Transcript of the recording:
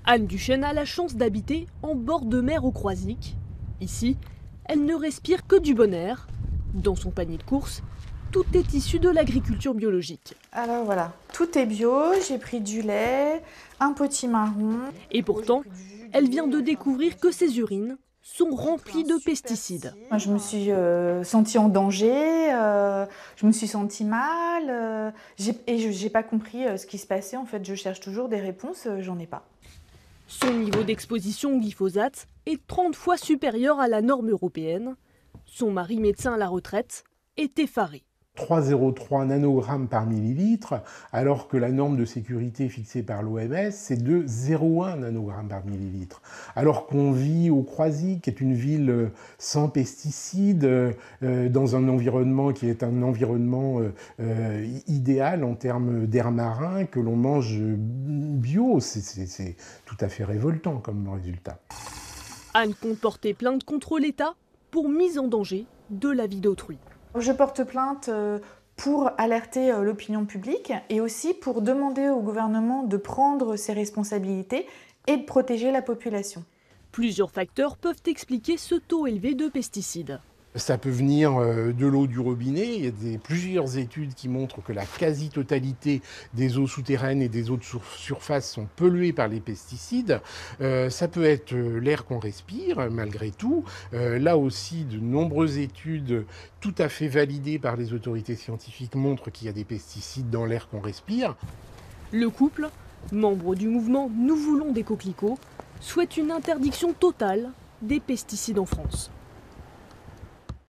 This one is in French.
Anne Duchesne a la chance d'habiter en bord de mer au Croisic. Ici, elle ne respire que du bon air. Dans son panier de courses, tout est issu de l'agriculture biologique. Alors voilà, tout est bio, j'ai pris du lait, un potimarron. Et pourtant, elle vient de découvrir que ses urines sont remplies de pesticides. Je me suis sentie en danger, je me suis sentie mal, et je n'ai pas compris ce qui se passait. En fait, je cherche toujours des réponses, j'en ai pas. Son niveau d'exposition au glyphosate est 30 fois supérieur à la norme européenne. Son mari, médecin à la retraite, est effaré. 3,03 nanogrammes par millilitre, alors que la norme de sécurité fixée par l'OMS, c'est de 0,1 nanogrammes par millilitre. Alors qu'on vit au Croisic, qui est une ville sans pesticides, dans un environnement qui est un environnement idéal en termes d'air marin, que l'on mange bio, c'est tout à fait révoltant comme résultat. Anne compte porter plainte contre l'État pour mise en danger de la vie d'autrui. Je porte plainte pour alerter l'opinion publique et aussi pour demander au gouvernement de prendre ses responsabilités et de protéger la population. Plusieurs facteurs peuvent expliquer ce taux élevé de pesticides. Ça peut venir de l'eau du robinet. Il y a plusieurs études qui montrent que la quasi-totalité des eaux souterraines et des eaux de surface sont polluées par les pesticides. Ça peut être l'air qu'on respire, malgré tout. Là aussi, de nombreuses études tout à fait validées par les autorités scientifiques montrent qu'il y a des pesticides dans l'air qu'on respire. Le couple, membre du mouvement Nous voulons des coquelicots, souhaite une interdiction totale des pesticides en France.